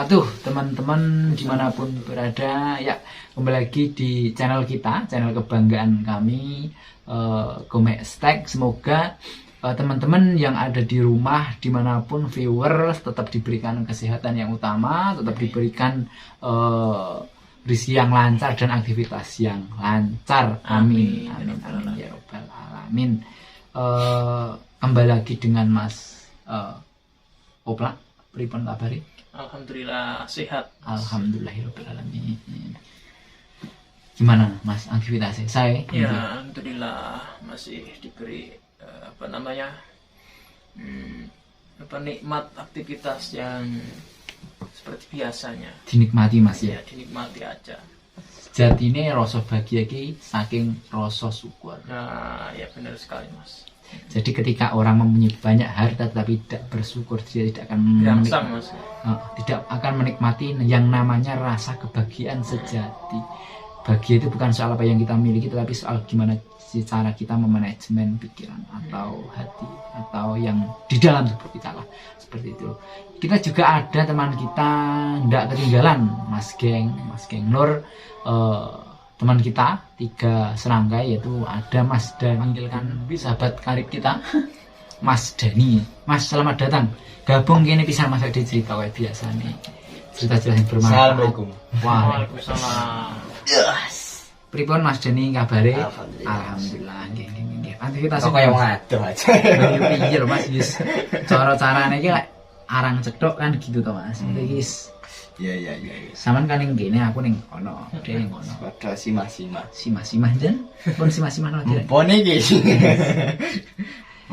wabarakatuh, teman-teman dimanapun berada. Ya, kembali lagi di channel kita, channel kebanggaan kami, Gomek Stack. Semoga teman-teman yang ada di rumah dimanapun viewers tetap diberikan kesehatan yang utama, tetap diberikan rezeki yang lancar dan aktivitas yang lancar. Amin, amin, amin ya robbal alamin. Kembali lagi dengan Mas Kopla, pripun kabari? Alhamdulillah sehat. Alhamdulillahirobbilalamin. Gimana Mas aktivitasnya? Saya? Ya, alhamdulillah masih diberi nikmat aktivitas yang seperti biasanya. Dinikmati Mas ya. Ya, dinikmati aja. Sejatine rasa bahagia ki saking rasa syukur. Nah, ya benar sekali Mas. Jadi ketika orang mempunyai banyak harta tetapi tidak bersyukur, dia tidak akan Mas. Tidak akan menikmati yang namanya rasa kebahagiaan sejati. Bahagia itu bukan soal apa yang kita miliki, tetapi soal gimana cara kita memanajemen pikiran atau hati atau yang di dalam tubuh kita lah, seperti itu. Kita juga ada teman kita tidak ketinggalan, Mas Geng Nur. Teman kita 3 serangkai, yaitu ada Mas Dan, panggilkan sahabat karib kita Mas Dani. Mas, selamat datang gabung gini pisan Mas Ade cerita kayak biasa nih, cerita yang bermanfaat. Assalamualaikum. Waalaikumsalam. Yes. Pripun Mas Dani kabare? Alhamdulillah. Nggih. Aktivitas Kok kaya wong adoh aja. Piye lho Mas, wis cara-carane iki lek arang cethuk kan gitu to Mas. Iki Iya. Saman kan ning kene, aku ning kono, dhewe ning kono. Padha simah-simah. Simah jen, pun simah-simah no direk. Pon iki.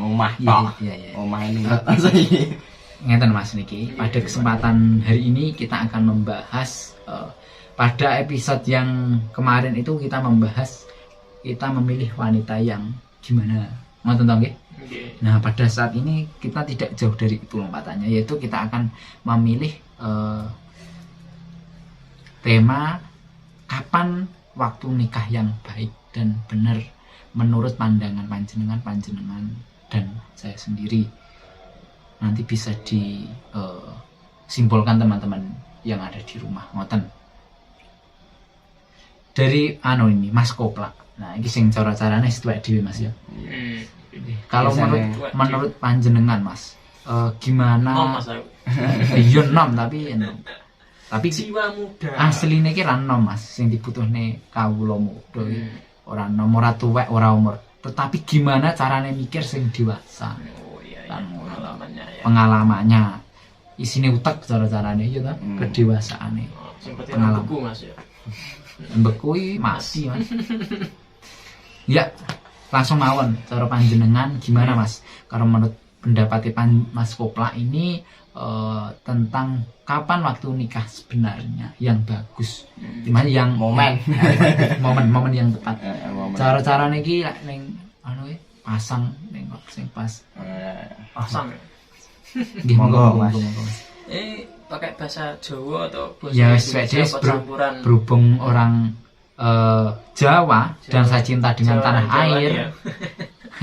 Omah tok. Iya. Omah ini. Ngeten Mas niki, pada kesempatan hari ini kita akan membahas pada episode yang kemarin itu kita membahas kita memilih wanita yang gimana. Ngoten to nggih? Nah, pada saat ini kita tidak jauh dari itu lompatannya, yaitu kita akan memilih tema kapan waktu nikah yang baik dan benar menurut pandangan panjenengan dan saya sendiri. Nanti bisa disimpulkan teman-teman yang ada di rumah. Ngoten. Dari ini Mas Kopla. Nah, ini sing cara-carane setuwek dhewe Mas ya. Kalau menurut panjenengan Mas, gimana? Mas aku. Iya nom tapi Jiwa muda. Asline iki ra nom Mas, sing dibutuhne kawula muda iki. Ora nom, ora tuwek, ora umur. Tetapi gimana carane mikir sing dewasa. Oh iya, Pengalamannya ya. Pengalamannya. Isine utek cara-carane ya ta, kedewasaane. Sing penting beku Mas ya. Beku mati Mas. Ya, langsung mawon cara panjenengan gimana Mas? Kalau menurut pendapat Mas Kopla ini tentang kapan waktu nikah sebenarnya yang bagus, dimana yang momen yang tepat. Cara-cara niki ning pasang ning sing pas. Pasang. Nggih monggo Mas. Pakai bahasa Jawa atau bahasa Ya Indonesia berhubung orang Jawa dan saya cinta dengan Jawa tanah Jawa air. Ya.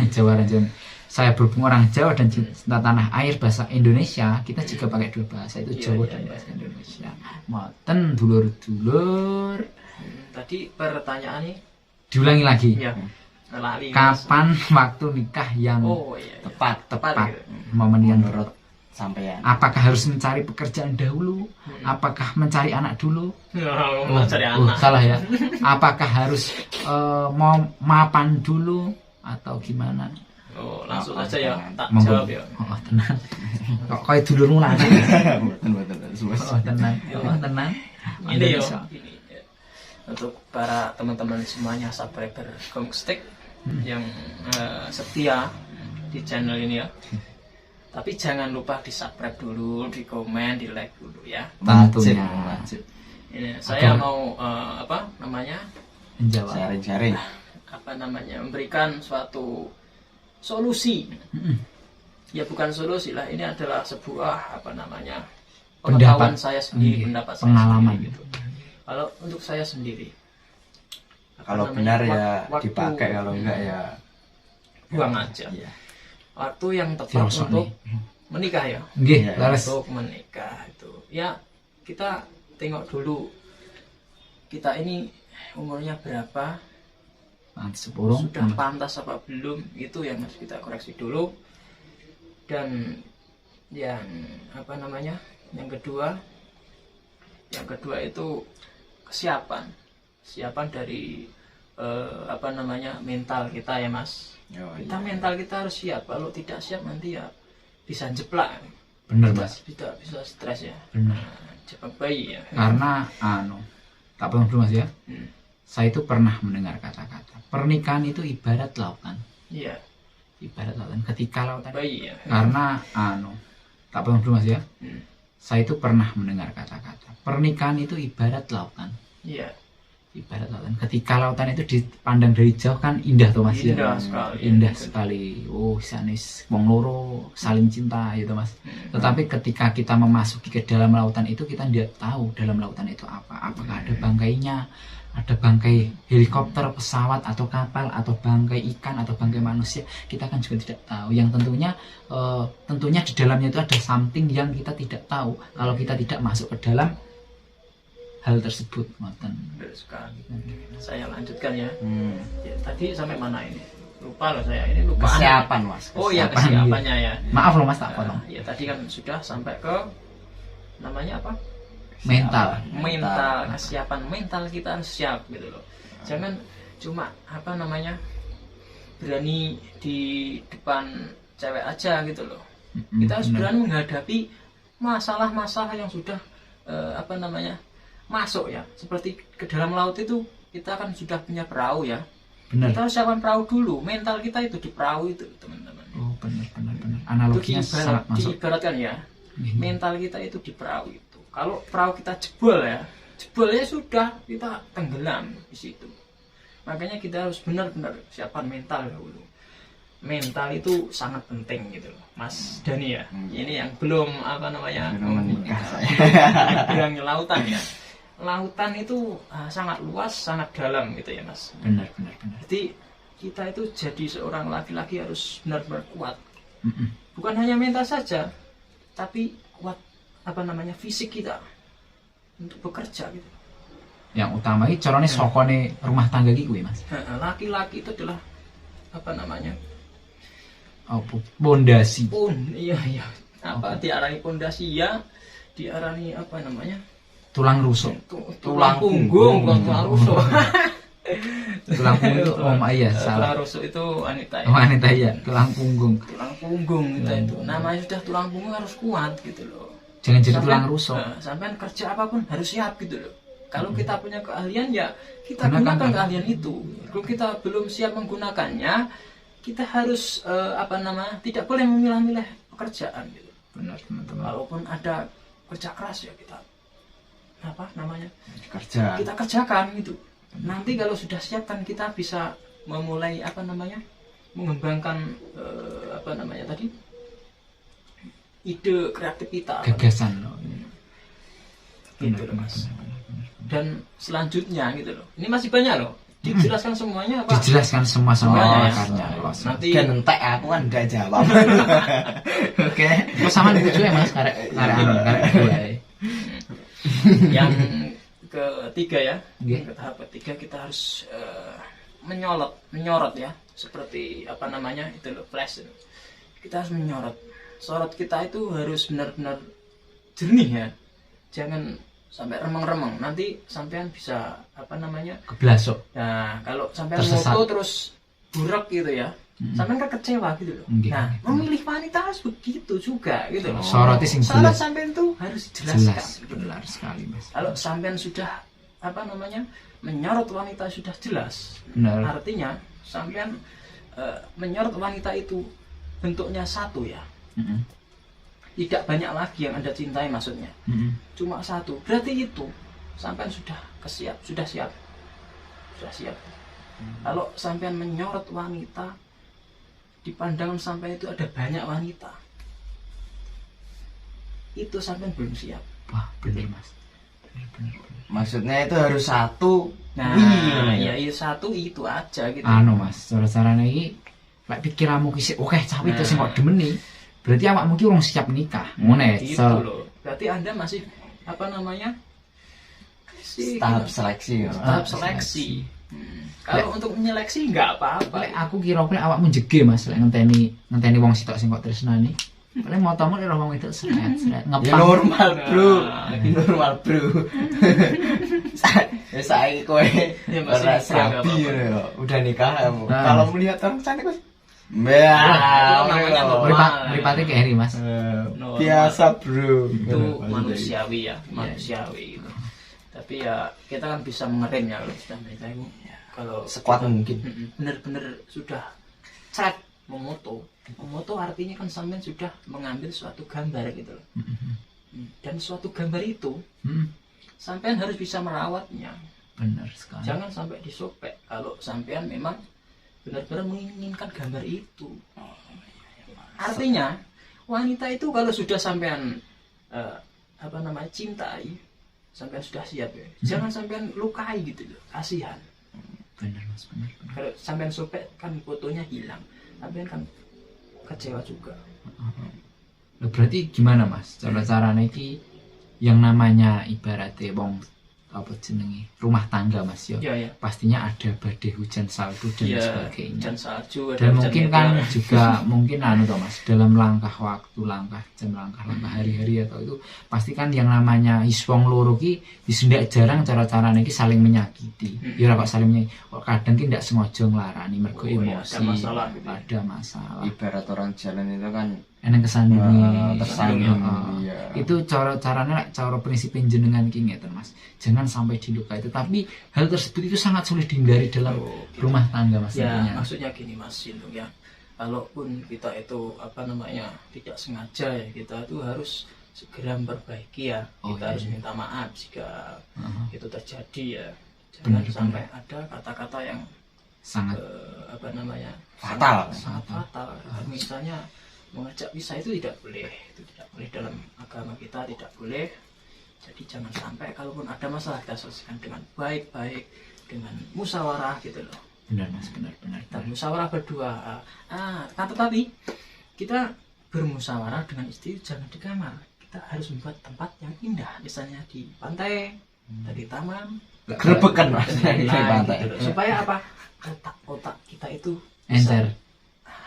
Jawa dan Jawa. Saya berhubung orang Jawa dan cinta tanah air, bahasa Indonesia, kita juga pakai 2 bahasa, itu Jawa dan bahasa Indonesia. Moten dulur-dulur. Tadi pertanyaannya Diulangi lagi. ya. Kapan waktu nikah yang tepat? gitu. Momen yang menurut sampean. Apakah harus mencari pekerjaan dahulu? Apakah mencari anak dulu? Mencari anak. Salah ya. Apakah harus mau mapan dulu atau gimana? Oh, langsung aja ya, tak Monggo. jawab ya. Oh, tenang. Kok koyo dulurmu lanang. Betul. Oh, tenang. Ini ya. Untuk para teman-teman semuanya subscriber Gomek Stack yang setia di channel ini ya. Tapi jangan lupa di subscribe dulu, di komen, di like dulu ya. Tentunya. Ini saya mau Menjawab. Sharing. Memberikan suatu solusi. Ya bukan solusi lah, ini adalah sebuah pengetahuan saya sendiri, pendapat saya pengalaman sendiri, gitu. Kalau untuk saya sendiri, kalau benar ya dipakai, kalau enggak ya buang aja. Iya. Waktu yang tepat untuk menikah ya. Nggih, leres. Untuk menikah itu ya kita tengok dulu kita ini umurnya berapa, sudah pantas apa belum, itu yang harus kita koreksi dulu. Dan yang apa namanya, yang kedua itu kesiapan dari apa namanya, mental kita ya Mas. Kita mental kita harus siap. Kalau tidak siap nanti ya bisa jeplak. Bener Mas. Bisa stres ya. Bener. Jeplak bayi ya. Karena tak potong dulu Mas ya. Saya itu pernah mendengar kata-kata pernikahan itu ibarat lautan. Iya. Ibarat lautan. Ketika lautan bayi ya. Karena tak potong dulu Mas ya. Saya itu pernah mendengar kata-kata pernikahan itu ibarat lautan. Iya. Ibarat lautan. Ketika lautan itu dipandang dari jauh kan indah tuh Mas. Indah ya. sekali. Indah sekali. Oh, sanis wong loro saling cinta gitu Mas. Tetapi ketika kita memasuki ke dalam lautan itu, kita tidak tahu dalam lautan itu apa. Apakah ada bangkainya, ada bangkai helikopter, pesawat atau kapal, atau bangkai ikan atau bangkai manusia, kita kan juga tidak tahu. Yang tentunya di dalamnya itu ada something yang kita tidak tahu kalau kita tidak masuk ke dalam hal tersebut. Betul sekali. Saya lanjutkan ya. Ya, tadi sampai mana ini? Lupa loh saya. Ini lupa. Kesiapan Mas. Oh iya, kesiapannya ya. Maaf loh Mas, tak potong. Ya tadi kan sudah sampai ke namanya apa? Mental. Kesiapan mental kita harus siap gitu loh. Jangan cuma apa namanya, berani di depan cewek aja gitu loh. Kita harus berani menghadapi masalah-masalah yang sudah apa namanya, masuk ya, seperti ke dalam laut itu kita kan sudah punya perahu ya. Benar. Kita harus siapkan perahu dulu, mental kita itu di perahu itu teman-teman. Oh benar. Analoginya sangat masuk. Diibaratkan ya, mental kita itu di perahu itu. Kalau perahu kita jebolnya sudah kita tenggelam di situ. Makanya kita harus benar-benar siapkan mental dulu. Mental itu sangat penting gitu loh, Mas Dani ya. Ini yang belum apa namanya, menikah saya. Yang lautan ya. Lautan itu sangat luas, sangat dalam gitu ya Mas. Benar. Jadi kita itu jadi seorang laki-laki harus benar-benar kuat. Bukan hanya mental saja, tapi kuat apa namanya, fisik kita untuk bekerja gitu. Yang utama itu caranya sokone rumah tangga gitu ya Mas. Laki-laki itu adalah apa namanya, pondasi. Iya. Apa diarani pondasi ya? Diarani apa namanya? Tulang rusuk. Tulang punggung, bukan tulang rusuk. Tulang punggung itu iya salah. Tulang rusuk itu wanita ya. Wanita ya, tulang punggung. Tulang punggung itu. Namanya sudah tulang punggung harus kuat gitu loh. Jangan jadi tulang rusuk. Sampai kerja apapun harus siap gitu loh. Kalau kita punya keahlian ya kita gunakan keahlian itu. Kalau kita belum siap menggunakannya, kita harus apa namanya, tidak boleh memilah-milah pekerjaan gitu. Benar teman-teman. Walaupun ada kerja keras ya kita apa namanya, kita kerjakan gitu. Nanti kalau sudah siap kan kita bisa memulai apa namanya, mengembangkan apa namanya tadi, ide kreativitas, gagasan loh. Gitu loh Mas. Dan selanjutnya gitu loh, ini masih banyak loh, dijelaskan semuanya apa? Dijelaskan semuanya ya. Nanti kan entek aku kan udah jawab. Oke. Terus sama itu ya Mas, karek dua. Yang ketiga ya, ke tahap ketiga kita harus menyorot ya, seperti apa namanya itu loh, flash. Kita harus menyorot. Sorot kita itu harus benar-benar jernih ya, jangan sampai remeng-remeng. Nanti sampean bisa apa namanya, keblasok. Nah kalau sampean foto terus burak gitu ya, sampean kan kecewa gitu loh. Nah memilih wanita harus begitu juga gitu loh. Sorotnya sing jelas. Sampean tuh harus dijelaskan. Benar sekali Mas. Kalau sampean sudah apa namanya, menyorot wanita sudah jelas, benar. Artinya sampean menyorot wanita itu bentuknya satu ya. Tidak banyak lagi yang Anda cintai maksudnya. Cuma satu. Berarti itu sampean sudah siap. Kalau sampean menyorot wanita, di pandangan sampean itu ada banyak wanita, itu sampean belum siap. Wah benar Mas. Benar. Maksudnya itu harus satu. Nah, ya satu itu aja gitu. Mas, cara-caranya ini lek pikiranmu ki sik oke cawe itu sing kok demeni. Berarti awakmu ki urung siap nikah. Ngono gitu loh. Berarti Anda masih apa namanya tahap seleksi ya. tahap seleksi. Kalau untuk menyeleksi nggak apa-apa. Lek aku kira awakmu jege Mas, lek ngenteni wong sitok sing kok tresnani. Paling motomu lek wong itu seret Ya ngepang. normal bro, Nah. normal bro. Ya saiki kowe Ya, masih ora nggak sabi apa-apa. ya, udah nikah kamu. Nah. Kalau melihat orang cantik kok Itu namanya normal. Mripate kayak Heri Mas. biasa bro. Itu Maksudnya manusiawi ya, manusiawi gitu. Tapi ya kita kan bisa mengerem ya kalau sudah menikah itu. Kalau sekuat kita- mungkin. bener-bener sudah cret memoto artinya kan sampean sudah mengambil suatu gambar gitu loh. Dan suatu gambar itu Hmm, sampean harus bisa merawatnya, benar sekali. jangan sampai disobek kalau sampean memang benar-benar menginginkan gambar itu. Artinya wanita itu kalau sudah sampean apa namanya cintai, sampean sudah siap ya, jangan sampean lukai gitu loh, kasihan. Benar Mas, benar. Kalau sampean sobek kan fotonya hilang, sampean kan kecewa juga. Loh, berarti gimana Mas? Cara-caranya iki yang namanya ibaratnya wong apa jenenge rumah tangga Mas yo. Ya ya. Pastinya ada badai hujan salju dan Ya, sebagainya. dan salju ada Dan hujan mungkin meteor. kan juga mungkin anu toh Mas, dalam langkah waktu, langkah jam, langkah hari-hari atau itu pasti kan yang namanya wong loro ki wis ndak jarang cara-carane ki saling menyakiti. Ya ora kok saling menyakiti. Kok kadang ki ndak sengaja nglarani mergo Oh, iya, emosi. ada masalah gitu ya. Ada masalah. Ibarat orang jalan itu kan Eneng kesandungi, tersandung. Heeh. Iya. Itu caranya cara prinsip jenengan ki ngeten Mas. Jangan sampai dilukai. Tetapi hal tersebut itu sangat sulit dihindari dalam rumah tangga Mas Ya, tentunya. maksudnya gini Mas Sintung ya. Kalaupun kita itu apa namanya tidak sengaja ya, kita itu harus segera memperbaiki ya. Oh, Kita iya, harus iya. minta maaf jika Heeh. itu terjadi ya. Jangan Benar, sampai ada kata-kata yang Sangat apa namanya Fatal. sangat fatal. Misalnya mengajak pisah itu tidak boleh, dalam agama kita tidak boleh. Jadi jangan sampai kalaupun ada masalah kita selesaikan dengan baik-baik, dengan musyawarah gitu loh. benar Mas, benar. Kita musyawarah berdua. Kan tetapi kita bermusyawarah dengan istri jangan di kamar. Kita harus membuat tempat yang indah, misalnya di pantai, di taman, Grebekan Mas. dan Di lain-lain pantai. gitu loh. Supaya apa? Otak kita itu Encer.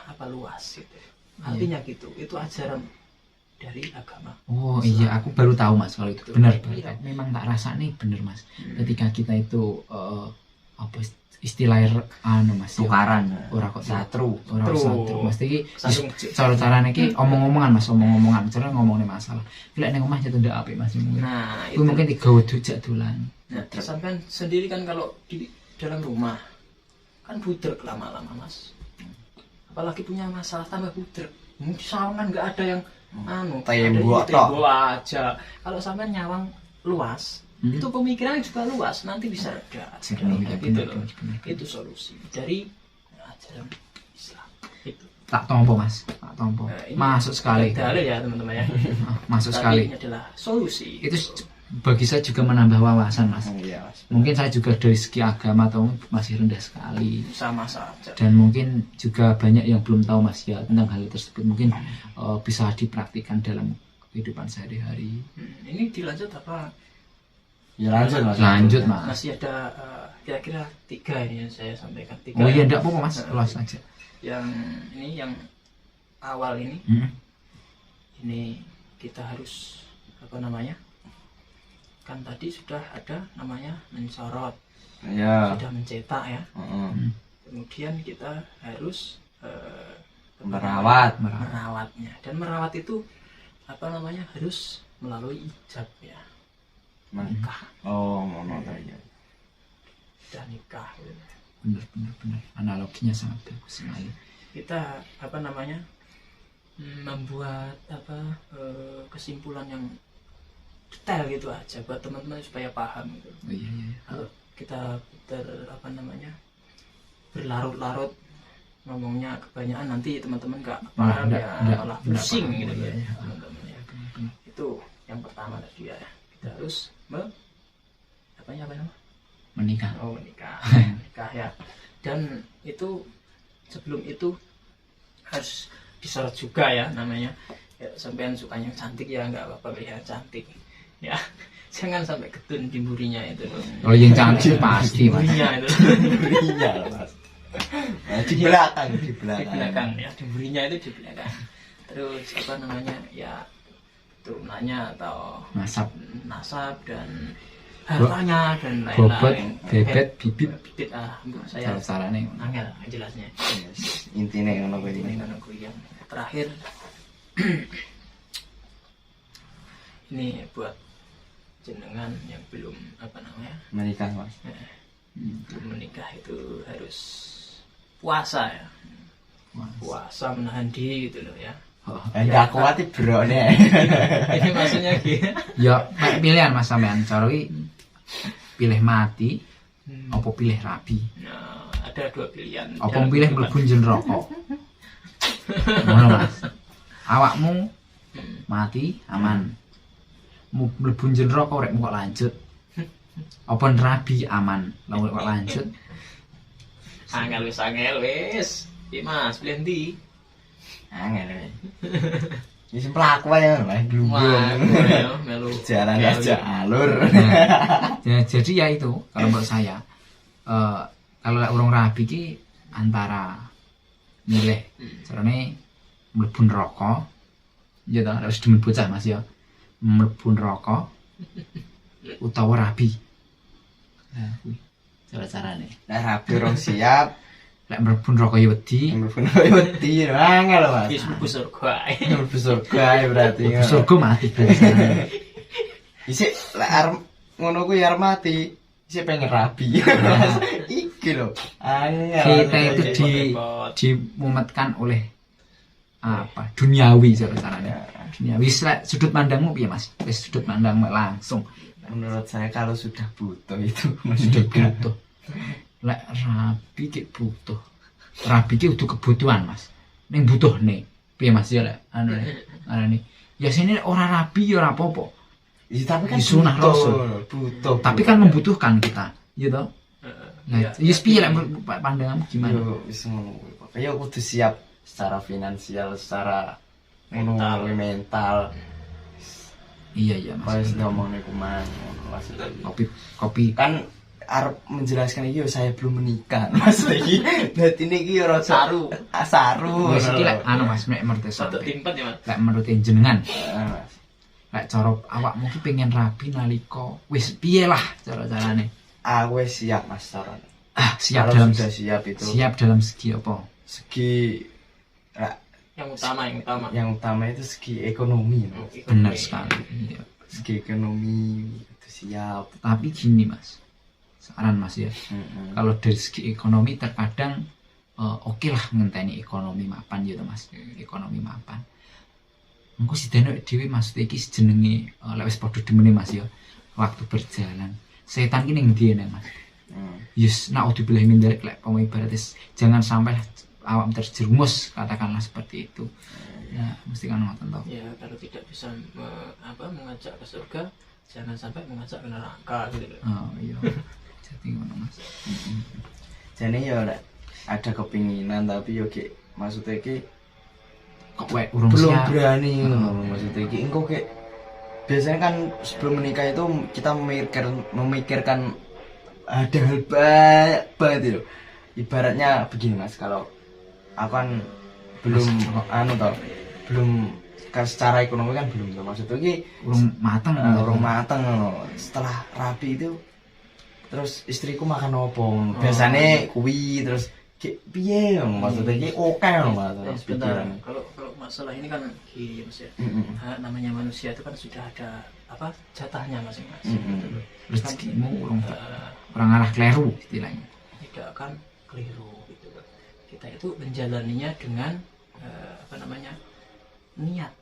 apa luas gitu. Artinya gitu. Itu ajaran dari agama. Oh iya, aku baru tahu Mas kalau itu. Benar, Iya. memang tak rasa nih bener Mas. Ketika kita itu apa istilah anu Mas ya. Tukaran. Ora kok Satru. ora Satru. satu. Mesti iki Sandung. cara-carane iki omong-omongan Mas, omong-omongan. Cara ngomongin masalah. Lek ning omah jatuh ndak apik Mas. Nah, Itu mungkin digawe dujak dolan. Nah, sampean sendiri kan kalau di dalam rumah kan budrek lama-lama Mas. Apalagi punya masalah tambah budrek. Di sawangan nggak ada yang anu, Tembok ada tembok aja. Kalau sampean nyawang luas, itu pemikirannya juga luas. Nanti bisa reda. Jernih, Gitu bener, loh. bener. Itu solusi dari ajaran Islam. Itu. Tak tompo Mas, tak tompo. Ini Masuk sekali. dalil ya teman-teman ya. Masuk Tapi sekali. ini adalah solusi. Itu bagi saya juga menambah wawasan Mas. Iya Mas. Mungkin saya juga dari segi agama atau masih rendah sekali. Sama saja. Dan mungkin juga banyak yang belum tahu Mas ya tentang hal tersebut. Mungkin bisa dipraktikkan dalam kehidupan sehari-hari. Ini dilanjut apa? Ya lanjut Mas. Lanjut Mas. Masih ada kira-kira 3 ini yang saya sampaikan. 3 Oh iya enggak apa-apa Mas, kelas aja. Yang ini yang awal ini, Hmm. ini kita harus apa namanya? Kan tadi sudah ada namanya mensorot, Ya. sudah mencetak ya. Heeh. Kemudian kita harus Merawat. merawatnya. Dan merawat itu apa namanya? Harus melalui ijab ya. Menikah, Oh, ngono ta ya. dan nikah. Gitu. Benar. Analoginya sangat bagus sekali. Kita apa namanya? Membuat apa kesimpulan yang detail gitu aja buat teman-teman supaya paham gitu. Oh iya. Kalau kita apa namanya berlarut-larut ngomongnya kebanyakan nanti teman-teman nggak paham ya malah pusing paham. gitu Oh, ya iya. teman-teman ya. Itu yang pertama tadi ya, kita harus apa namanya Menikah. menikah ya. Dan itu sebelum itu harus disorot juga ya namanya. Ya, sampean sukanya cantik ya nggak apa-apa ya cantik. ya. Jangan sampai ketun di burinya itu loh. Kalau yang cantik pasti mas. Burinya itu. Burinya loh, Mas. Nah, di belakang, di Di belakang. belakang ya, di burinya itu di belakang. Terus apa namanya ya turunannya atau Nasab, nasab dan hartanya dan bobot, lain-lain. bebet, bibit. Bibit saya Cara-caranya. angel jelasnya. Intinya ngono kuwi. Ini kan aku yang terakhir. Ini buat jenengan yang belum apa namanya Menikah, Mas. belum menikah itu harus puasa ya. Puasa menahan diri gitu loh ya. Enggak kuat iki brone. Ini maksudnya gitu. Ya, kayak pilihan mas sampean. Cara iki pilih mati, apa pilih rabi? Nah, ada dua pilihan. Apa Jangan pilih tentukan. mlebu jero neraka? Ngono mas. Awakmu mati aman. Mlebu jero neraka rek kok lanjut. Apa rabi aman, lamun kok lanjut. Angel wis. Iya Mas, pilih ndi? Angel. Wis pelaku ae lah glunggung. ya, melu. Jalan aja alur. Ya, jadi ya itu kalau menurut saya kalau urung rabi ki antara milih carane mlebu neraka ya ta harus demen bocah Mas ya mlebu neraka utawa rabi. Nah kuwi cara-carane. Nah, rabi rong siap. Lek mlebu neraka ya wedi, Mlebu wedi angel, Mas. Wis mlebu surga ae. Mlebu surga ae berarti. mlebu surga mati berarti. Isik lek arep ngono kuwi arep mati. Isik pengen rabi. Iki lho. Angel. Kita itu dimumetkan oleh apa? Duniawi cara-caranya. Duniawi lek sudut pandangmu piye Mas? Wis sudut pandangmu langsung. Menurut saya kalau sudah butuh itu Sudah butuh. Lek rabi ki butuh. Rabi ki kudu kebutuhan, Mas. Ning butuh nih. Piye Mas ya lek anu nih. Ya sini ora rabi ya ora apa-apa. Ya, tapi kan Sunah butuh, Rasul. butuh. Tapi kan membutuhkan kita, gitu. Nah, Iya. ya piye lek pandanganmu gimana? Yo wis ngono kuwi. Kaya kudu siap secara finansial, secara Mental. mental. Iya iya Mas. Wis ngomongnya kuman ngono maksudnya. Kopi Kan arep menjelaskan iki yo saya belum menikah. Mas iki dadi niki yo rada Saru. Saru. wis iki lek anu Mas nek menurut Satu sampe. timpet ya Mas. Lek menurut jenengan, Mas. lek cara awakmu ki pengen rabi nalika wis piye lah cara-carane? Aku wis siap Mas saran. Siap Kalau dalam sudah siap itu siap dalam segi apa? segi Yang utama. yang utama itu segi ekonomi. Benar sekali. Iya. Segi ekonomi itu siap. Tapi gini Mas. Saran Mas ya. Kalau dari segi ekonomi terkadang oke lah ngenteni ekonomi mapan gitu Mas. Ekonomi mapan. Engko sidene dhewe maksud iki jenenge lek wis padha demene Mas ya. Waktu berjalan. Setan ki ning ndi nek Mas? Yes, nak dibelah minderek lek pomo ibaratnya jangan sampai awam terjerumus katakanlah seperti itu. Ya, mesti kan ngoten toh. Ya, kalau tidak bisa mengajak ke surga, jangan sampai mengajak ke neraka gitu loh. Oh iya. Jadi ngono Mas. Jadi ya ada kepinginan tapi yo ki maksudnya ki Kok wae urung belum siap. berani ngono maksudnya ki engko ki biasanya kan sebelum menikah itu kita memikirkan ada hal banyak banget itu. Ibaratnya begini Mas, kalau aku kan belum belum secara ekonomi kan belum maksudnya ki Urung mateng. orang mateng setelah rapi itu terus istriku makan opo biasanya kuwi terus piye maksudnya ki oke maksudnya Sebentar, pikiran. kalau masalah ini kan gini Mas ya. Namanya manusia itu kan sudah ada jatahnya masing-masing. gitu loh. Rezekimu urung Eh, orang arah kleru istilahnya. tidak akan keliru gitu loh. Kita itu menjalaninya dengan niat.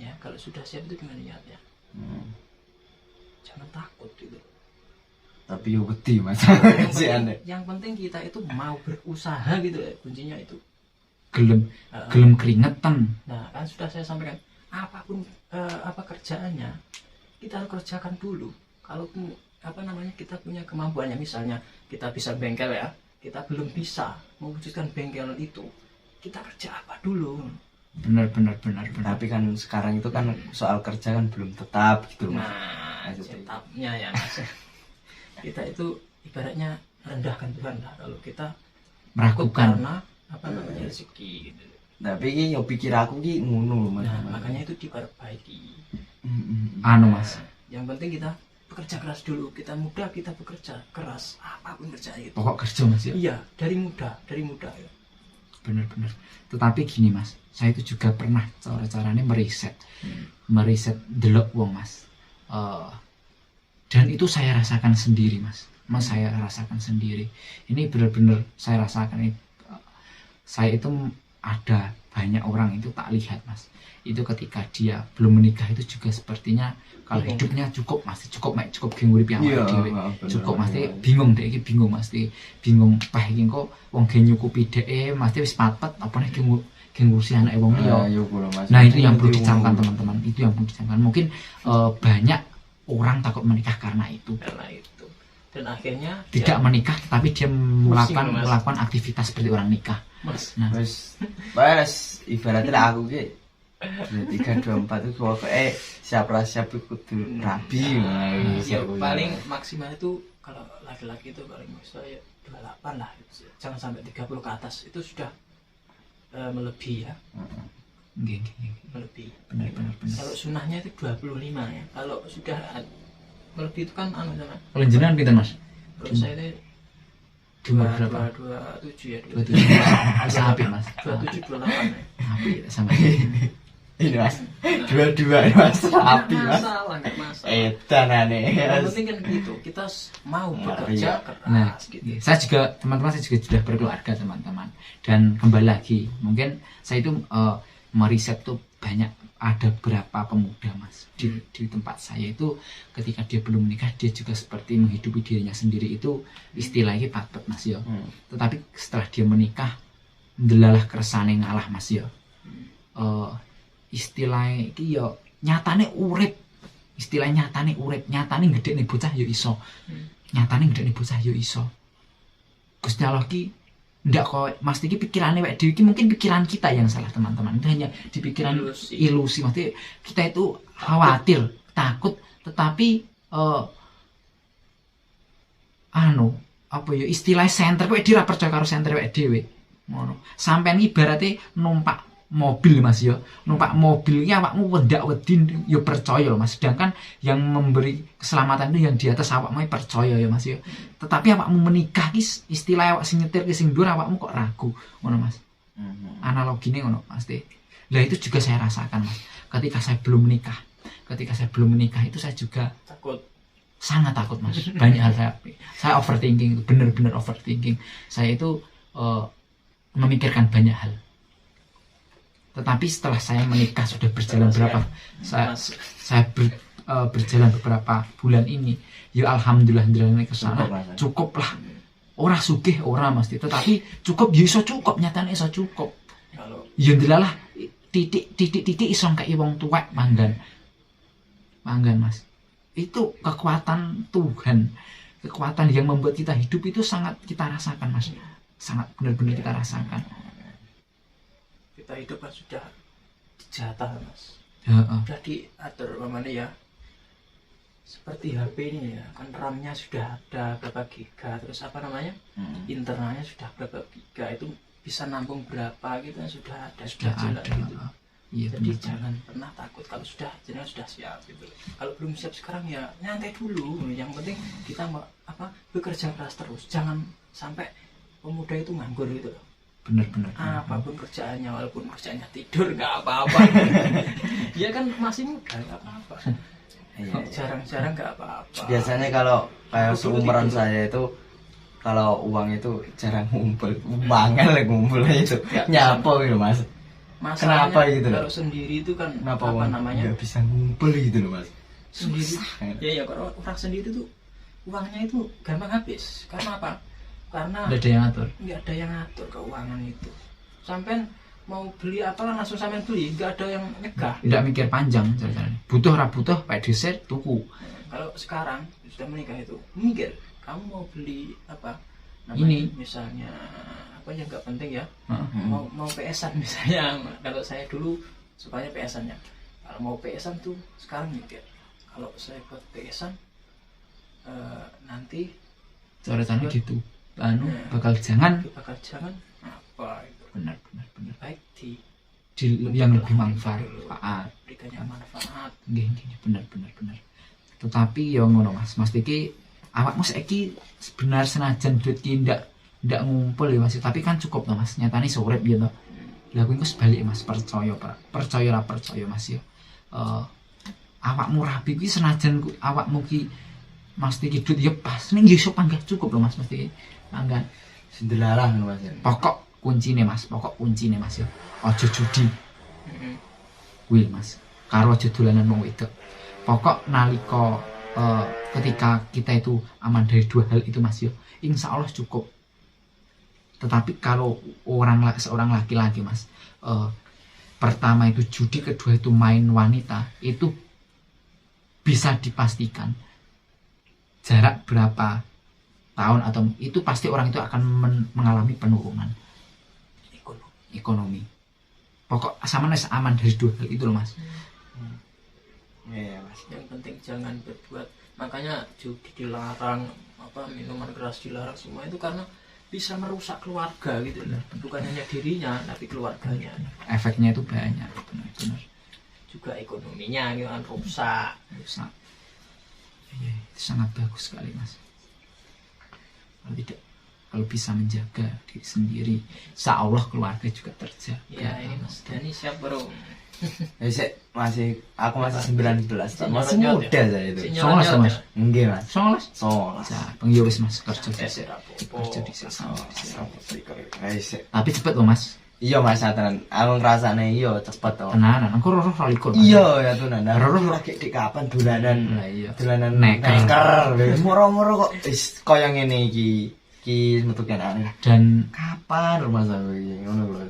Ya, kalau sudah siap itu dengan niat ya. Jangan takut gitu. Tapi yo wedi Mas si anda Yang penting kita itu mau berusaha gitu ya, kuncinya itu. Gelem keringetan. Nah, kan sudah saya sampaikan, apapun kerjaannya kita harus kerjakan dulu. Kalau kita punya kemampuannya, misalnya kita bisa bengkel ya, kita belum bisa mewujudkan bengkel itu, kita kerja apa dulu? benar. Tapi kan sekarang itu kan soal kerja kan belum tetap gitu loh Mas. Nah, Maksudnya. tetapnya ya Mas. Kita itu ibaratnya rendahkan Tuhan lah kalau kita takut Meragukan. karena apa namanya rezeki gitu. Tapi ki yo pikir aku ki ngono loh Mas. Nah, makanya itu diperbaiki. Anu Mas, Yang penting kita bekerja keras dulu. Kita muda, kita bekerja keras. Apapun kerjaan itu. pokok kerja Mas ya. Iya, dari muda ya. Benar. Tetapi gini Mas, saya itu juga pernah caranya meriset delok wong Mas. Dan itu saya rasakan sendiri Mas. Saya rasakan sendiri. Ini benar-benar saya rasakan. Saya itu ada banyak orang itu tak lihat Mas. Itu ketika dia belum menikah itu juga sepertinya kalau hidupnya cukup geng urip yang Iya, dhewe. bener. Cukup mesti bingung deh, bingung pah iki kok wong gen nyukupi dhek mesti wis patpet apa nek geng ngurusi anake wong liya. Yo kulo Mas. Nah, itu yang perlu dicamkan teman-teman. Itu yang perlu dicamkan. Mungkin banyak orang takut menikah karena itu. Dan akhirnya Tidak menikah tapi dia Mas. melakukan aktivitas seperti orang nikah. Mas, Nah, Wes ibaratnya lah aku ki 3 2 4 itu siap kudu rabi. ya paling maksimal itu kalau laki-laki itu paling bisa ya 28 lah. Jangan sampai 30 ke atas. Itu sudah melebihi ya. nggih. Melebihi. Benar. Kalau sunnahnya itu 25 ya. Kalau sudah melebihi itu kan anu sama. Kalau jenengan pinten Mas? Kalau saya itu Dua berapa? 27 ya. 27. Bisa apik Mas. 27 28 ya. Apik sama. Ini Mas. Dua-dua Mas rapi Mas. Enggak masalah. Edan aneh. Yang penting kan gitu. Kita mau bekerja keras Nah, gitu. saya juga teman-teman saya juga sudah berkeluarga teman-teman. Dan kembali lagi, mungkin saya itu meriset tuh banyak ada beberapa pemuda Mas di tempat saya itu ketika dia belum menikah dia juga seperti menghidupi dirinya sendiri itu istilahnya patpet Mas ya. Tetapi setelah dia menikah ndelalah kersane ngalah Mas ya. Istilahnya iki yo nyatane urip. Nyatane gedekne bocah yo iso. Gusti Allah ki ndak kok Mas iki pikirane wek dhewe iki mungkin pikiran kita yang salah teman-teman. Itu hanya di pikiran ilusi. Maksudnya kita itu khawatir, takut, tetapi istilah senter kowe dhewe ora percaya karo senter wek dhewe. Ngono. Sampeyan ibaratnya numpak mobil Mas ya. Numpak mobil iki awakmu wendak wedi ya percaya Mas. Sedangkan yang memberi keselamatan itu yang di atas awakmu percaya ya Mas ya. Tetapi awakmu menikah ki istilah awak sing nyetir ki sing dhuwur awakmu kok ragu ngono Mas. Analogine ngono pasti. Lah itu juga saya rasakan Mas. Ketika saya belum menikah itu saya juga sangat takut Mas. Banyak hal saya overthinking, benar-benar overthinking. Saya itu memikirkan banyak hal. Tetapi setelah saya menikah sudah berjalan berjalan beberapa bulan ini, ya alhamdulillah kesana cukup lah. Ora sugih ora mesti, tetapi cukup ya iso cukup, nyatane iso cukup. Ya ndelalah titik iso kaya wong tuwek manggan Mas. Itu kekuatan Tuhan, kekuatan yang membuat kita hidup itu sangat kita rasakan Mas. Sangat benar-benar kita rasakan. Kita hidup kan sudah dijatah Mas. Sudah diatur namanya ya. Seperti HP ini ya, kan RAM-nya sudah ada berapa giga, terus apa namanya? Internalnya sudah berapa giga, itu bisa nampung berapa gitu sudah ada jelas gitu. Iya, jadi jangan pernah takut kalau sudah siap gitu. Kalau belum siap sekarang ya nyantai dulu. Yang penting kita bekerja keras terus. Jangan sampai pemuda itu nganggur gitu loh. Benar. Apapun kerjaannya, walaupun kerjaannya tidur nggak apa-apa. Ya kan masih muda nggak apa-apa. Jarang-jarang nggak apa-apa. Biasanya kalau kayak seumuran saya itu kalau uang itu jarang ngumpul, ngumpulnya itu nyapa gitu Mas. Masalahnya, kenapa gitu loh? Kalau sendiri itu kan kenapa apa namanya? Nggak bisa ngumpul gitu loh Mas. Sendiri. Ya kalau orang sendiri tuh uangnya itu gampang habis. Karena apa? Karena nggak ada yang ngatur. Nggak ada yang ngatur keuangan itu. Sampai mau beli apa kan langsung sampai beli, nggak ada yang nyegah. Nggak mikir panjang caranya. Butuh ora butuh, pakai dessert tuku. Kalau sekarang sudah menikah itu mikir, kamu mau beli apa? Ini misalnya apa pokoknya nggak penting ya. Heeh. Mau PS-an misalnya, kalau saya dulu sukanya PS-an ya. Kalau mau PS-an tuh sekarang mikir, kalau saya buat PS-an nanti Cara-cara gitu bakal jangan bakal jangan apa itu benar baik di yang lebih manfaat. berikannya manfaat. Nggih, bener. Tetapi ya ngono Mas iki awakmu saiki sebenarnya senajan duit ki ndak ngumpul ya Mas, tapi kan cukup to Mas, nyatane urip gitu. Lah kuwi sebalik Mas, percaya ra percaya Mas ya. Awakmu rapi kuwi senajan awakmu ki mesti ki duit ya pas ning iso panggah cukup lho Mas, mesti mangga. Sendelalah ngono Mas. Pokok kuncine Mas ya. Aja judi. Kuwi Mas. Karo aja dolanan wong wedok. Pokok nalika ketika kita itu aman dari dua hal itu Mas ya, insya Allah cukup. Tetapi kalau seorang laki-laki Mas, pertama itu judi, kedua itu main wanita, itu bisa dipastikan jarak berapa tahun atau itu pasti orang itu akan mengalami penurunan ekonomi. Pokok sama aman dari dua hal itu loh Mas. Iya Mas. Yang penting jangan berbuat, makanya judi dilarang, minuman keras dilarang, semua itu karena bisa merusak keluarga gitu loh. Bukan hanya dirinya tapi keluarganya. Efeknya itu banyak, benar. Juga ekonominya gitu kan rusak. Iya, itu sangat bagus sekali Mas. Kalau bisa menjaga diri sendiri, insya Allah keluarga juga terjaga. Ya ini Mas Dani siap bro. Aku masih 19 tahun. Masih Nyot, muda saya itu. Songolas to Mas. Enggak Mas. Songolas. Songolas. Nah, pengen wis Mas kerja Santai dhisik. sih, rapopo. Kerja dhisik. Wis. Tapi cepet loh Mas. Iya Mas tenan. Aku ngrasane iya cepet to. Tenanan, engko roh likur. Iya ya tenan. Roh lagi di kapan dolanan. Lah iya. Dolanan Neker. Moro-moro kok kaya ngene iki. Ki metu kenane. Dan Kapan rumah saya iki ngono lho.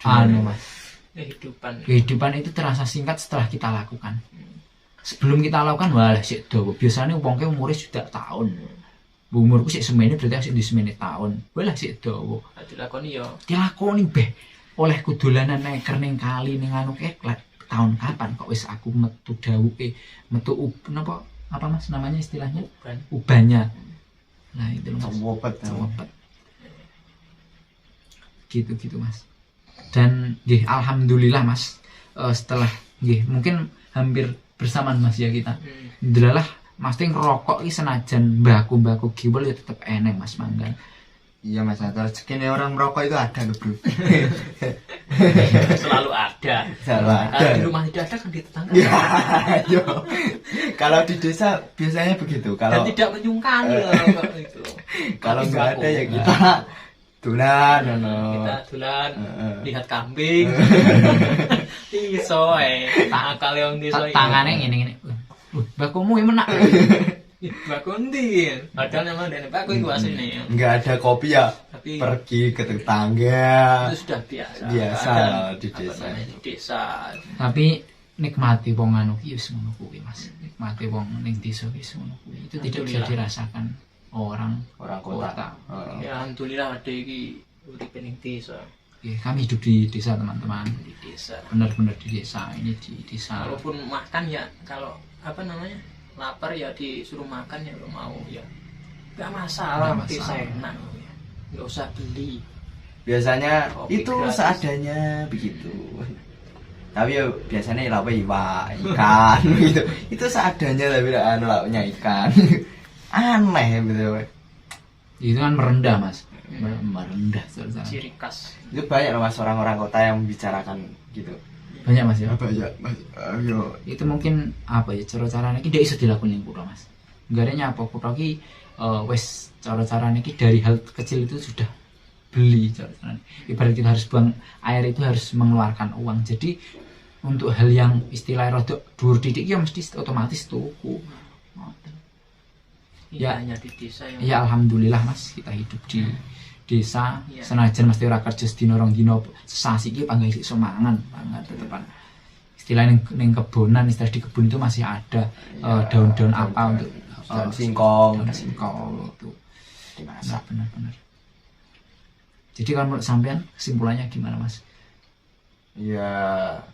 anu Mas, Kehidupan kehidupan itu terasa singkat setelah kita lakukan. Sebelum kita lakukan walah sik dawa. Biasanya wong ke umure sudah tahun. Umurku sik semene berarti sik di semene tahun. Walah sik dawa. dilakoni ya. Dilakoni beh. Oleh kudolanan neker ning kali ning anu tahun kapan kok wis aku metu dawuke, metu napa apa Mas namanya istilahnya? Ubannya. Nah, itu Mas. Cowopet. Gitu Mas. Dan nggih alhamdulillah Mas, setelah nggih mungkin hampir bersamaan Mas ya kita. Delalah mesti ngerokok iki senajan baku giwel ya tetep enek Mas mangga. Iya Mas, rezekine orang merokok itu ada loh bro. Selalu ada. Kalau di rumah tidak ada kan di tetangga. Iya. Kalau di desa biasanya begitu. Dan tidak menyungkan loh itu. Kalau nggak ada ya kita dulan, kita dulan, lihat kambing. Iso tak akal yang desa. Tangane ngene-ngene. Bakumu yang menak. Baku ndi? Padahal memang dari baku itu aslinya. Nggak ada kopi ya. Tapi pergi ke tetangga. itu sudah biasa. Biasa di Apa desa. namanya, di desa. Tapi nikmati wong anu ki wis ngono kuwi Mas. Nikmati wong ning desa wis ngono kuwi. Itu tidak bisa dirasakan orang kota. Ya alhamdulillah ada iki urip ning desa. Ya, kami hidup di desa teman-teman. Di desa. Benar-benar di desa. Ini di desa. Walaupun makan ya kalau apa namanya? Lapar ya disuruh makan ya lo mau ya. Enggak masalah, desa enak. Enggak usah beli. Biasanya Kopi itu gratis. seadanya begitu. Tapi ya biasanya lauknya ikan gitu. Itu seadanya tapi lauknya ikan. Aneh gitu. Itu kan merendah Mas. Merendah secara. Ciri khas. Itu banyak loh Mas orang-orang kota yang membicarakan gitu. Banyak Mas ya. Banyak Mas. Ayo. Itu mungkin apa ya cara-caranya iki ndak iso dilakukan ning kutha Mas. Nggarenya apa kutha iki wis cara-caranya iki dari hal kecil itu sudah beli cara-caranya. Ibarat kita harus buang air itu harus mengeluarkan uang. Jadi untuk hal yang istilah rodok dhuwur titik ya mesti otomatis tuku. Ya. Hanya di desa yang Ya alhamdulillah Mas kita hidup di desa Ya. senajan mesti ora kerja sedina rong dina sesasi iki pangga isih mangan tetepan. Istilah ning kebonan, istilah di kebun itu masih ada daun-daun apa untuk daun singkong itu. dimasak. Benar. Jadi kalau menurut sampean kesimpulannya gimana Mas? Ya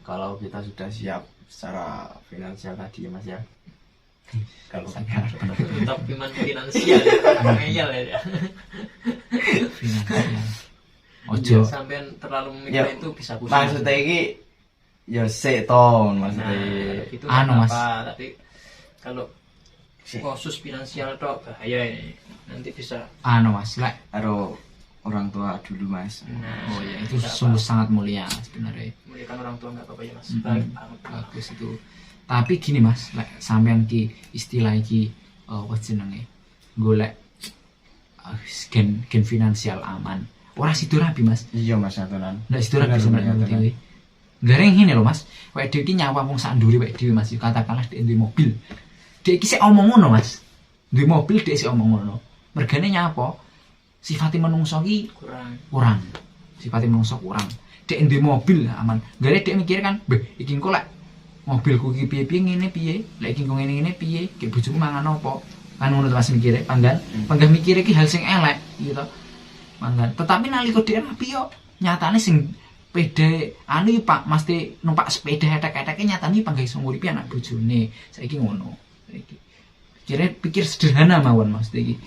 kalau kita sudah siap secara finansial tadi ya Mas ya. Kalau Tetap iman finansial ngeyel ya. Finansial. Ojo Ojo sampean terlalu memikir Ya, itu bisa pusing. maksudnya ini ya sik ton Nah, maksudnya. itu Anu, nggak Mas. apa, tapi kalau Sik. khusus finansial tok bahaya ini. Nanti bisa Mas, lek Karo orang tua dulu Mas. oh ya itu nggak sungguh apa. sangat mulia sebenarnya. Muliakan orang tua nggak apa-apa ya Mas. Mm-mm. Baik banget. Bagus itu. Tapi gini Mas, lek sampean ki istilah iki apa jenenge? Golek gen finansial aman. Ora sido rabi Mas. Iya Mas aturan. Ndak sido rabi Bener, sampean bener, dhewe. Gareng ngene lho Mas. Wek dhewe iki nyawa wong sak ndure wek dhewe Mas. Katakanlah dhek duwe mobil. Dhek iki sik omong ngono Mas. Duwe mobil dhek sik omong ngono. Mergane nyapa? Sifate menungso ki kurang. Sifate menungso kurang. Dhek duwe mobil aman. Gare dhek mikir kan, "Beh, iki engko lek mobilku iki piye-piye ngene piye? Lek iki engko ngene-ngene piye? Ki bojoku mangan apa?" Kan ngono to Mas mikire, panggan. Panggah mikire ki hal sing elek gitu. Manggan. Tetapi nalika dhek rapi yo nyatane sing pede anu iki Pak mesti numpak sepeda etek-eteke nyatane panggah iso nguripi anak bojone. Saiki ngono. Saiki. Pikir sederhana mawon Mas iki.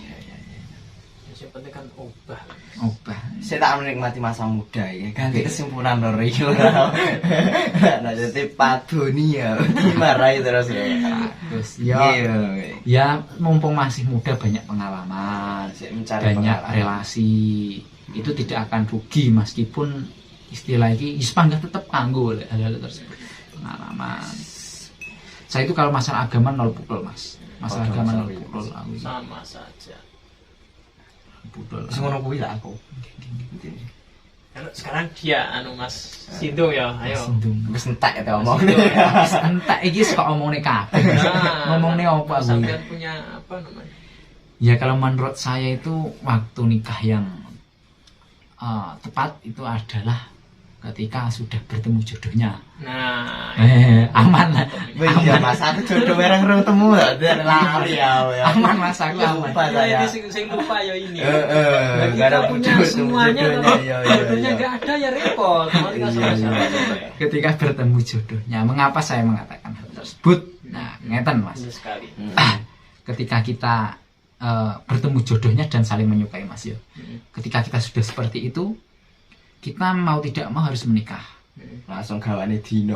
Yang penting kan obah. Obah. Saya tak menikmati masa muda ya. Ganti kesimpulan lho iki lho. Nah jadi padoni ya. Dimarahi terus ya. Bagus. Ya, Iya. ya mumpung masih muda banyak pengalaman, Saya mencari banyak pengalaman. relasi. Itu tidak akan rugi meskipun istilah ini panggah tetap kanggo oleh hal-hal tersebut. Pengalaman. Saya itu kalau masalah agama nol pukul Mas. Masalah Oh, agama nol sorry, pukul. Aku Sama saja. pukul. Wis ngono kuwi lah aku. Kalau sekarang dia anu Mas Sindung ya, ayo. Wis entek ya omong. Entek iki kok omongne kabeh. Ngomongne apa aku? Sampean punya apa namanya? Ya kalau menurut saya itu waktu nikah yang tepat itu adalah ketika sudah bertemu jodohnya. Nah, Aman lah. Wis ya Mas, aku jodoh bareng ketemu dan lari ya. Aman Mas, aku aman. Lupa ya saya. ini sing lupa ya ini. Heeh, Nah, enggak ada kita punya jodoh semuanya jodohnya. kalau Iya, jodohnya nggak ada ya repot. Mari nggak sama-sama. Ketika bertemu jodohnya, mengapa saya mengatakan hal tersebut? Nah, ngeten Mas. Benar sekali. Ketika kita bertemu jodohnya dan saling menyukai Mas ya. Ketika kita sudah seperti itu, kita mau tidak mau harus menikah. Langsung gawane dino.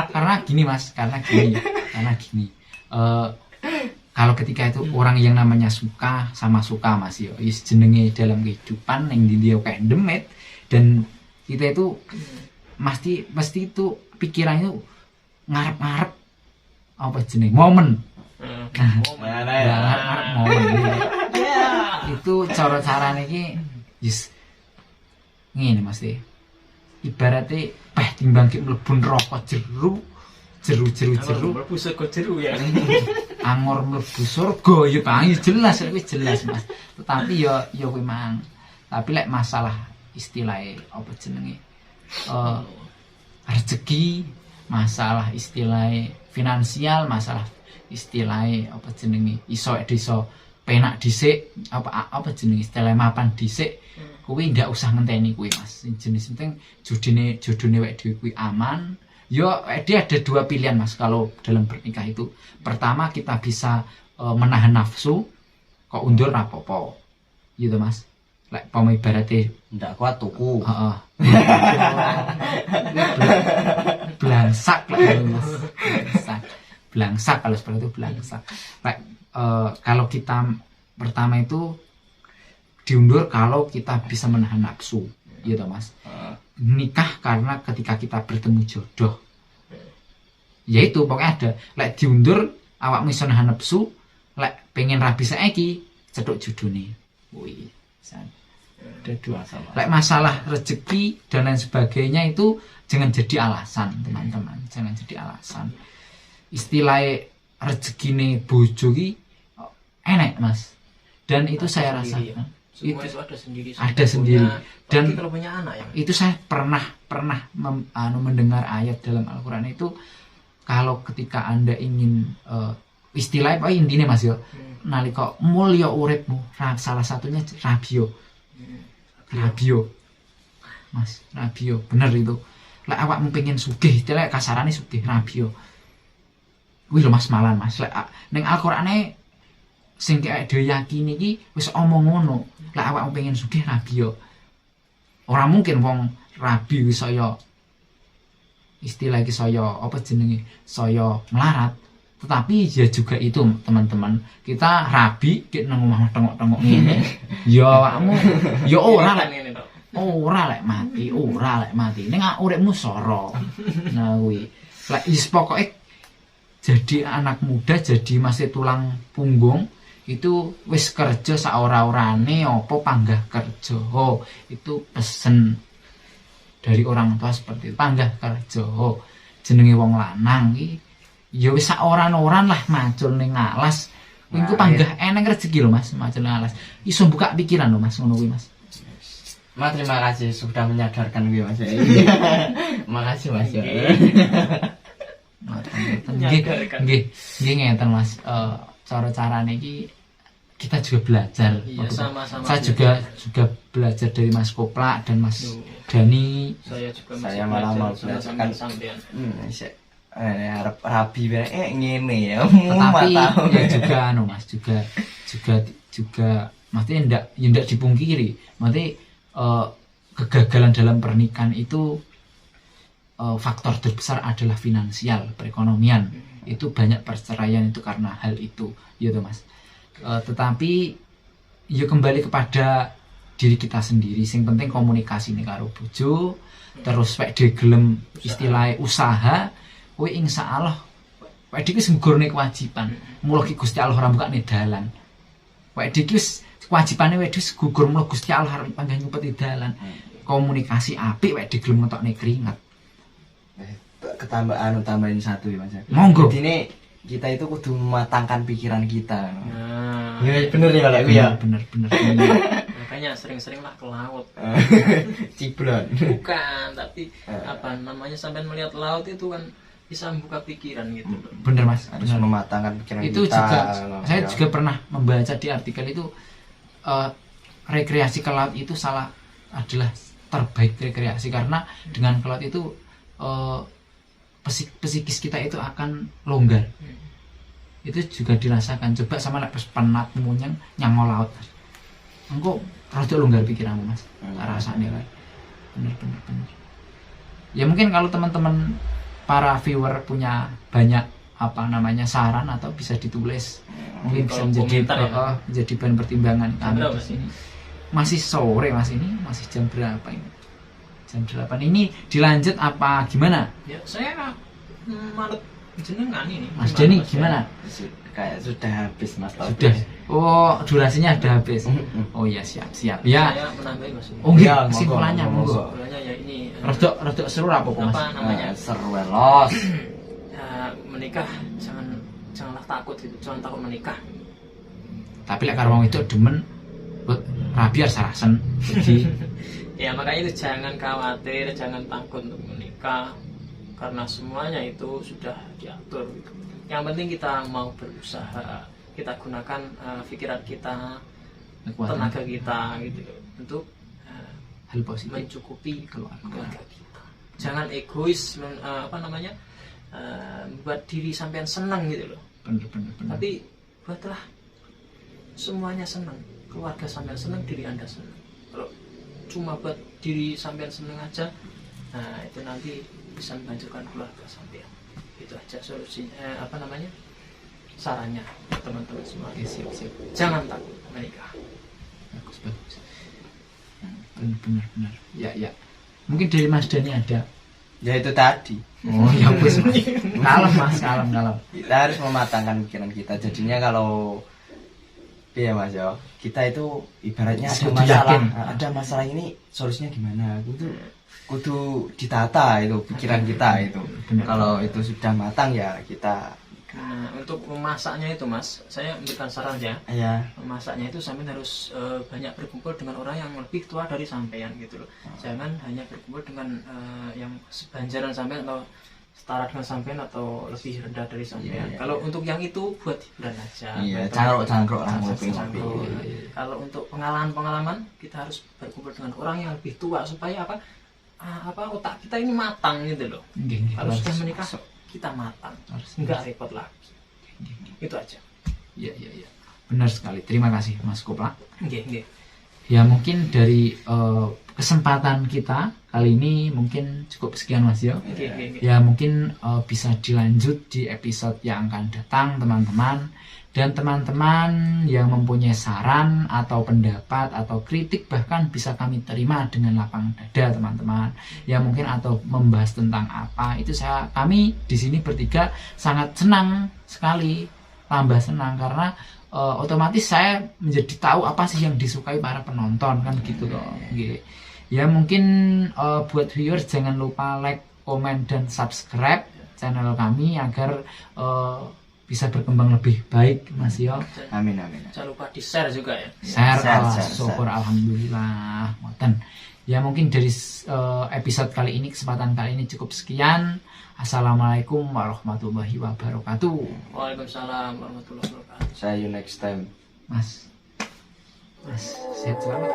Karena gini Mas, karena gini. Kalau ketika itu orang yang namanya suka sama suka Mas ya, is jenenge dalam kehidupan yang dia kayak demit dan kita itu mesti itu pikirannya ngarep-ngarep apa jenenge momen. Mana Ya, ya? ngarep-ngarep momen. Ya. Itu cara-carane iki yes ngene Mas teh. Ibaratnya timbang ki mlebu neraka jeru Mlebu sego jeru ya. angor mlebu surga ya Bang ya jelas Mas. Tetapi ya kuwi mang. Tapi lek masalah istilahnya apa jenenge rezeki, masalah istilahnya finansial, masalah istilahnya apa jenenge iso penak dhisik apa jenenge istilah mapan dhisik kuwi ndak usah ngenteni kuwi Mas. Jenis penting jodine wek dhewe kuwi aman. Yo dia ada dua pilihan Mas kalau dalam bernikah itu. Pertama kita bisa menahan nafsu kok undur rapopo. Gitu Mas. Lek pomo ibarate Ndak kuat tuku. heeh. Blangsak lah Mas. Blangsak kalau seperti itu blangsak. Lek kalau kita pertama itu diundur kalau kita bisa menahan nafsu, gitu Mas. Nikah karena ketika kita bertemu jodoh, yaitu pokoknya ada. Lek diundur, awak bisa nahan nafsu. Lek pengen rabi saiki, cedok jodone. Wih, ada dua. Lek masalah rezeki dan lain sebagainya itu jangan jadi alasan, teman-teman. Jangan jadi alasan. Istilahnya rezekine bojo ki enek Mas. Dan itu saya rasakan. Semua itu ada sendiri. Ada sendiri. Dan kalau punya anak ya. itu saya pernah mendengar ayat dalam Al-Quran itu kalau ketika Anda ingin istilahnya apa intinya Mas yo nalika mulya uripmu salah satunya rabio Rabio. Mas, rabio, bener itu. Lek awakmu pengen sugih, lek kasarane sugih rabio. Kuwi lho Mas malan Mas. Lek ning Al-Qur'ane sing kaya dhewe yakini iki wis omong ngono. Lek awakmu pengen sugih rabio. Ora mungkin wong rabi wis saya istilah iki saya apa jenenge? Saya melarat. Tetapi ya juga itu teman-teman, kita rabi ki nang omah tengok-tengok ngene. Ya awakmu ya ora lek ngene tok. ora lek mati ning uripmu soro. Nah kuwi lek wis pokoke jadi anak muda, jadi masih tulang punggung itu wis kerja saora-orane apa panggah kerja. Oh, itu pesen dari orang tua seperti itu. Panggah kerja. Oh, jenenge wong lanang iki ya wis saoran-oran lah macul ning alas. Iku panggah eneng rezeki lho Mas, macul ning alas. Iso buka pikiran lho Mas ngono kuwi Mas. Mas terima kasih sudah menyadarkan gue Mas. Makasih Mas. Nggih ngeten Mas. Cara-carane iki kita juga belajar. Iya, sama-sama. Saya juga belajar dari Mas Koplak dan Mas Dani. Saya malah mau belajar belajarkan sampean. Harap rabi ngene ya. Tetapi ya juga Mas juga maksudnya ndak dipungkiri. Maksudnya kegagalan dalam pernikahan itu faktor terbesar adalah finansial, perekonomian. Itu banyak perceraian itu karena hal itu, gitu Mas. Tetapi ya kembali kepada diri kita sendiri. Sing penting komunikasi nih karo bojo, terus wek dhewe gelem istilah usaha, kuwi insyaallah wek dhewe wis nggurne kewajiban. Mula ki Gusti Allah ora mbukane dalan. Wek dhewe wis kewajibane wek dhewe gugur mula Gusti Allah arep panggah nyupeti dalan. Komunikasi apik wek dhewe gelem ngetokne keringat. Tambahin satu ya Mas. Monggo. Intine kita itu kudu mematangkan pikiran kita. Nah, Ya bener ya kalau ya. Bener. makanya sering-sering lah ke laut. Ciblon. Bukan, tapi apa namanya sampai melihat laut itu kan bisa membuka pikiran gitu loh. Bener Mas. Harus Bener. mematangkan pikiran Itu kita. juga saya juga pernah membaca di artikel itu rekreasi ke laut itu adalah terbaik rekreasi karena dengan ke laut itu psikis kita itu akan longgar. Itu juga dirasakan. Coba sama lek penat munyeng nyang laut. Engko rada longgar pikiranmu Mas. Rasane kae. Bener. Ya mungkin kalau teman-teman para viewer punya banyak saran atau bisa ditulis. Mungkin bisa menjadi bahan pertimbangan kami di sini. Masih sore Mas ini, masih jam berapa ini? Jam 8 ini dilanjut apa gimana? Ya, saya manut jenengan ini. Mas Dani gimana? Kayak sudah habis Mas. Sudah. Oh, durasinya sudah habis. Oh iya, siap. Ya. Saya menambahi Mas. Oh iya, Ya, kesimpulannya monggo. Kesimpulannya ya ini Rodok seru apa Mas? apa namanya? Seru los. Menikah janganlah takut gitu. Jangan takut menikah. Tapi lek karo wong itu demen rabi sarasen. Jadi Ya makanya itu jangan khawatir, jangan takut untuk menikah karena semuanya itu sudah diatur. Yang penting kita mau berusaha, kita gunakan pikiran kita, tenaga kita gitu untuk hal positif mencukupi keluarga kita. Jangan egois, buat diri sampean senang gitu loh. Bener. Tapi buatlah semuanya senang, keluarga sampean senang, diri Anda senang. Kalau cuma buat diri sampean seneng aja, nah itu nanti bisa menghancurkan keluarga sampean. Itu aja solusinya, sarannya teman-teman semua. Oke, siap. Jangan takut menikah. Bagus. Benar. Ya. Mungkin dari Mas Dani ada. Ya itu tadi. Oh ya wis. Kalem Mas, kalem. Kita harus mematangkan pikiran kita. Jadinya kalau iya Mas ya, kita itu ibaratnya ada masalah ini solusinya gimana? Kudu ditata itu pikiran kita itu. Benar. Kalau itu sudah matang ya kita. Nah, untuk memasaknya itu Mas, saya memberikan saran ya. Ya. Memasaknya itu sampean harus banyak berkumpul dengan orang yang lebih tua dari sampean gitu loh. Jangan hanya berkumpul dengan yang sebanjaran sampean atau setara dengan sampean atau lebih rendah dari sampean. Iya. Kalau untuk yang itu buat hiburan aja. Iya, buat cangkruk lah ngopi-ngopi. cangkruk. Kalau untuk pengalaman-pengalaman kita harus berkumpul dengan orang yang lebih tua supaya otak kita ini matang gitu loh. Kalau sudah menikah kita matang, nggak repot lagi. Itu aja. Iya, iya, iya. Benar sekali. Terima kasih Mas Kopla. Nggih. Ya mungkin dari kesempatan kita kali ini mungkin cukup sekian Mas Yo. Nggih. Ya mungkin bisa dilanjut di episode yang akan datang teman-teman. Dan teman-teman yang mempunyai saran atau pendapat atau kritik bahkan bisa kami terima dengan lapang dada teman-teman. Ya mungkin atau membahas tentang apa itu kami di sini bertiga sangat senang sekali, tambah senang karena otomatis saya menjadi tahu apa sih yang disukai para penonton kan gitu loh. Ya mungkin buat viewers jangan lupa like, komen dan subscribe channel kami agar bisa berkembang lebih baik Mas Yo. Amin. Jangan lupa di share juga ya. Share, share. syukur alhamdulillah. Ngoten. Ya mungkin dari episode kali ini, kesempatan kali ini cukup sekian. Assalamualaikum warahmatullahi wabarakatuh. Waalaikumsalam warahmatullahi wabarakatuh. See you next time. Mas sehat selalu.